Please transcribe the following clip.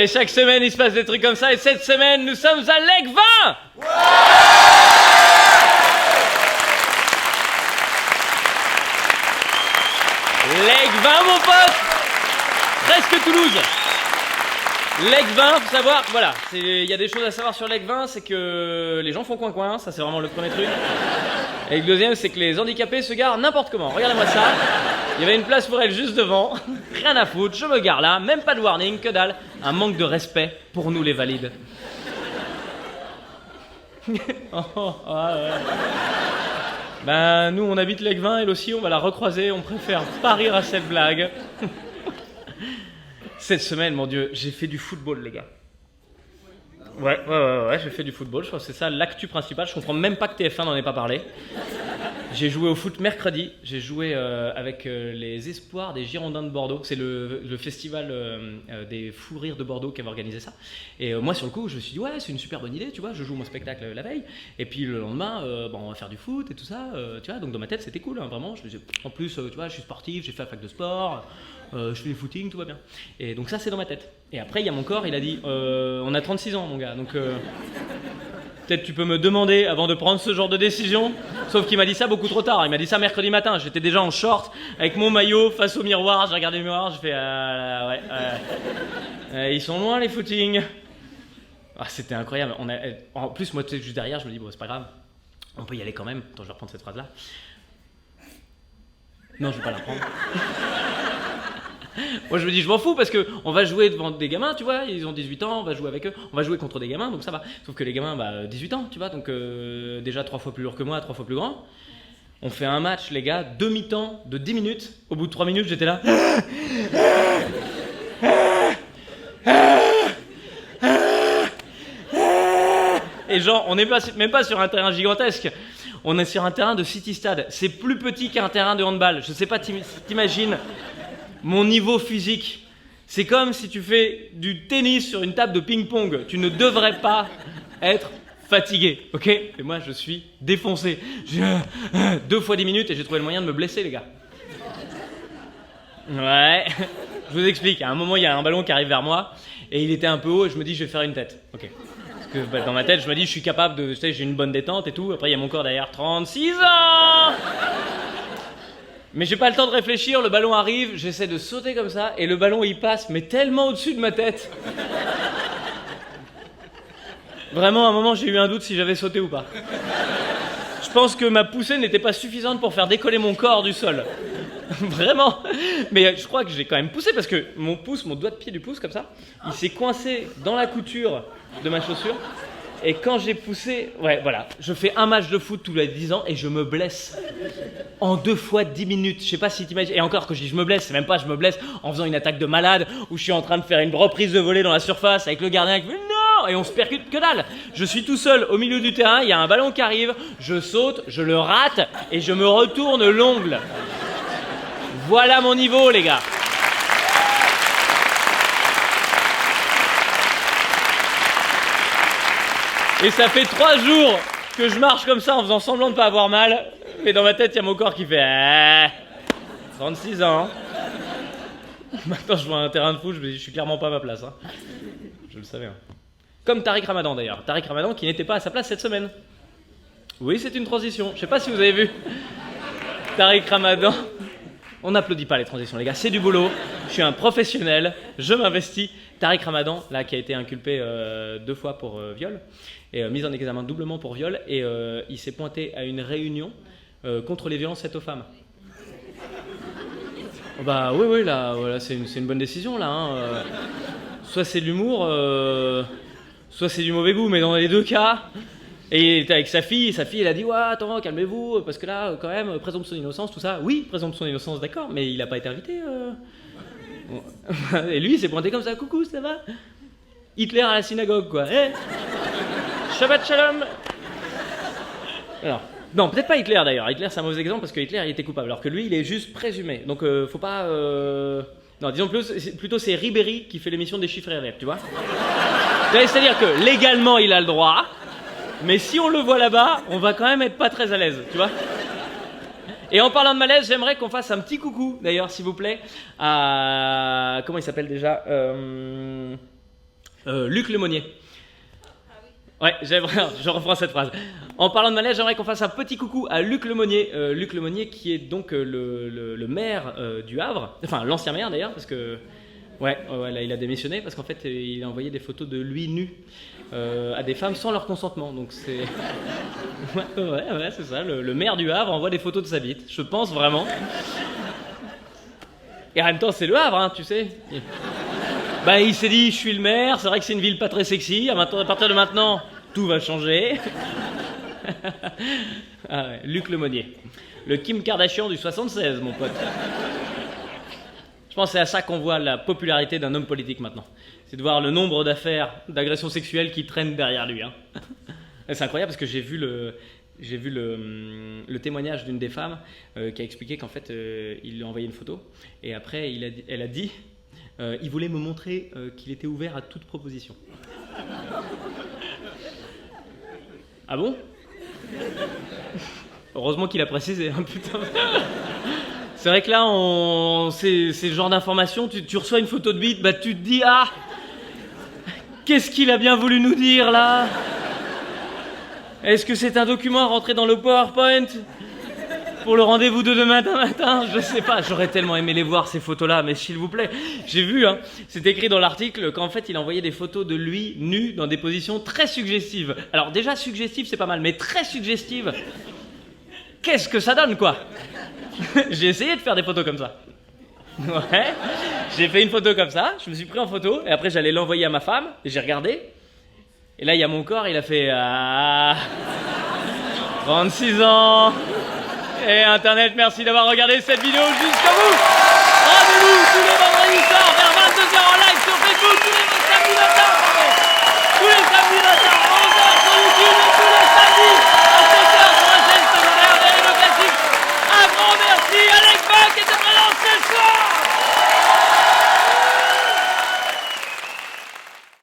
Et chaque semaine, il se passe des trucs comme ça. Et cette semaine, nous sommes à Leg 20. Leg 20, mon pote. Presque Toulouse. Leg 20, faut savoir, voilà, il y a des choses à savoir sur Leg 20, c'est que les gens font coin-coin, ça c'est vraiment le premier truc. Et le deuxième, c'est que les handicapés se garent n'importe comment. Regardez-moi ça, il y avait une place pour elle juste devant, rien à foutre, je me gare là, même pas de warning, que dalle. Un manque de respect pour nous les valides. Ouais. Ben, nous on habite Leg 20, elle aussi, on va la recroiser, on préfère pas rire à cette blague. Cette semaine, mon Dieu, j'ai fait du football, les gars. Ouais, j'ai fait du football. Je crois que c'est ça l'actu principale. Je comprends même pas que TF1 n'en ait pas parlé. J'ai joué au foot mercredi. J'ai joué avec les espoirs des Girondins de Bordeaux. C'est le festival des fous rires de Bordeaux qui avait organisé ça. Et moi, sur le coup, je me suis dit, ouais, c'est une super bonne idée, tu vois. Je joue mon spectacle la veille. Et puis le lendemain, on va faire du foot et tout ça. Tu vois, donc dans ma tête, c'était cool, hein, vraiment. Je me disais, en plus, tu vois, je suis sportif, j'ai fait la fac de sport. Je fais du footing, tout va bien. Et donc ça, c'est dans ma tête. Et après, il y a mon corps, il a dit, on a 36 ans, mon gars. Donc peut-être tu peux me demander avant de prendre ce genre de décision. Sauf qu'il m'a dit ça beaucoup trop tard. Il m'a dit ça mercredi matin. J'étais déjà en short, avec mon maillot, face au miroir. J'ai regardé le miroir, j'ai fait, ils sont loin les footings. Ah, c'était incroyable. En plus, moi, tu sais, juste derrière, je me dis, bon, c'est pas grave. On peut y aller quand même. Attends, je vais reprendre cette phrase-là. Non, je vais pas la reprendre. Moi je me dis je m'en fous parce que on va jouer devant des gamins, tu vois, ils ont 18 ans, on va jouer avec eux, on va jouer contre des gamins, donc ça va. Sauf que les gamins, 18 ans, tu vois, donc déjà 3 fois plus lourd que moi, 3 fois plus grand. On fait un match, les gars, demi-temps de 10 minutes. Au bout de 3 minutes, j'étais là. Et genre, on n'est même pas sur un terrain gigantesque. On est sur un terrain de City Stade. C'est plus petit qu'un terrain de handball. Je sais pas, t'imagines mon niveau physique. C'est comme si tu fais du tennis sur une table de ping-pong. Tu ne devrais pas être fatigué, ok? Et moi, je suis défoncé. 2 fois 10 minutes et j'ai trouvé le moyen de me blesser, les gars. Ouais, je vous explique. À un moment, il y a un ballon qui arrive vers moi et il était un peu haut et je me dis, je vais faire une tête. Ok. Parce que dans ma tête, je me dis, je suis capable de... Tu sais, j'ai une bonne détente et tout. Après, il y a mon corps derrière. 36 ans! Mais j'ai pas le temps de réfléchir, le ballon arrive, j'essaie de sauter comme ça, et le ballon il passe, mais tellement au-dessus de ma tête. Vraiment, à un moment, j'ai eu un doute si j'avais sauté ou pas. Je pense que ma poussée n'était pas suffisante pour faire décoller mon corps du sol. Vraiment. Mais je crois que j'ai quand même poussé, parce que mon doigt de pied du pouce, comme ça, il s'est coincé dans la couture de ma chaussure. Et quand j'ai poussé, ouais, voilà, je fais un match de foot tous les 10 ans et je me blesse en 2 fois 10 minutes. Je sais pas si t'imagines. Et encore, quand je dis je me blesse, c'est même pas je me blesse en faisant une attaque de malade où je suis en train de faire une reprise de volée dans la surface avec le gardien qui fait non et on se percute que dalle. Je suis tout seul au milieu du terrain, il y a un ballon qui arrive, je saute, je le rate et je me retourne l'ongle. Voilà mon niveau, les gars. Et ça fait 3 jours que je marche comme ça en faisant semblant de pas avoir mal. Mais dans ma tête, il y a mon corps qui fait 36 ans. Maintenant, je vois un terrain de foot, je me dis, je suis clairement pas à ma place. Hein. Je le savais. Hein. Comme Tariq Ramadan d'ailleurs. Tariq Ramadan qui n'était pas à sa place cette semaine. Oui, c'est une transition. Je sais pas si vous avez vu. Tariq Ramadan. On n'applaudit pas les transitions, les gars. C'est du boulot. Je suis un professionnel. Je m'investis. Tariq Ramadan, là, qui a été inculpé 2 fois pour viol. Et mis en examen doublement pour viol, et il s'est pointé à une réunion contre les violences faites aux femmes. Bah oui, là, voilà, c'est une bonne décision, là. Hein. Soit c'est de l'humour, soit c'est du mauvais goût, mais dans les 2 cas... Et il était avec sa fille elle a dit « Ouais, attends, calmez-vous, parce que là, quand même, présomption d'innocence, tout ça. » Oui, présomption d'innocence, d'accord, mais il n'a pas été invité. Et lui, il s'est pointé comme ça « Coucou, ça va ?» Hitler à la synagogue, quoi. Hey Shabbat shalom. Alors, non, peut-être pas Hitler d'ailleurs. Hitler, c'est un mauvais exemple parce que Hitler, il était coupable. Alors que lui, il est juste présumé. Donc, faut pas... Non, disons plutôt c'est Ribéry qui fait l'émission des chiffres RF, tu vois. C'est-à-dire que légalement, il a le droit. Mais si on le voit là-bas, on va quand même être pas très à l'aise, tu vois. Et en parlant de malaise, j'aimerais qu'on fasse un petit coucou, d'ailleurs, s'il vous plaît, à... Comment il s'appelle déjà Luc Lemonnier. Ouais, je reprends cette phrase. En parlant de Malais, j'aimerais qu'on fasse un petit coucou à Luc Lemonnier. Luc Lemonnier qui est donc le maire du Havre, enfin l'ancien maire d'ailleurs, parce que ouais, là, il a démissionné parce qu'en fait il a envoyé des photos de lui nu à des femmes sans leur consentement. Donc c'est ouais, c'est ça. Le maire du Havre envoie des photos de sa bite. Je pense vraiment. Et en même temps, c'est le Havre, hein, tu sais. Bah, il s'est dit, je suis le maire, c'est vrai que c'est une ville pas très sexy, à partir de maintenant, tout va changer. Ah ouais, Luc Lemonnier. Le Kim Kardashian du 76, mon pote. Je pense que c'est à ça qu'on voit la popularité d'un homme politique maintenant. C'est de voir le nombre d'affaires d'agressions sexuelles qui traînent derrière lui. Hein. C'est incroyable parce que j'ai vu le témoignage d'une des femmes qui a expliqué qu'en fait, il lui a envoyé une photo et après, elle a dit il voulait me montrer qu'il était ouvert à toute proposition. Ah bon? Heureusement qu'il a précisé, hein, putain. C'est vrai que là, c'est le genre d'information, tu reçois une photo de bite, bah tu te dis, ah, qu'est-ce qu'il a bien voulu nous dire là? Est-ce que c'est un document à rentrer dans le PowerPoint pour le rendez-vous de demain matin? Je sais pas, j'aurais tellement aimé les voir ces photos-là, mais s'il vous plaît, j'ai vu, hein, c'est écrit dans l'article qu'en fait il a envoyé des photos de lui nu dans des positions très suggestives. Alors déjà suggestives c'est pas mal, mais très suggestives, qu'est-ce que ça donne quoi? J'ai essayé de faire des photos comme ça. Ouais, j'ai fait une photo comme ça, je me suis pris en photo, et après j'allais l'envoyer à ma femme, et j'ai regardé, et là il y a mon corps, il a fait 36 ans. Et Internet, merci d'avoir regardé cette vidéo jusqu'au bout. Rendez-vous tous les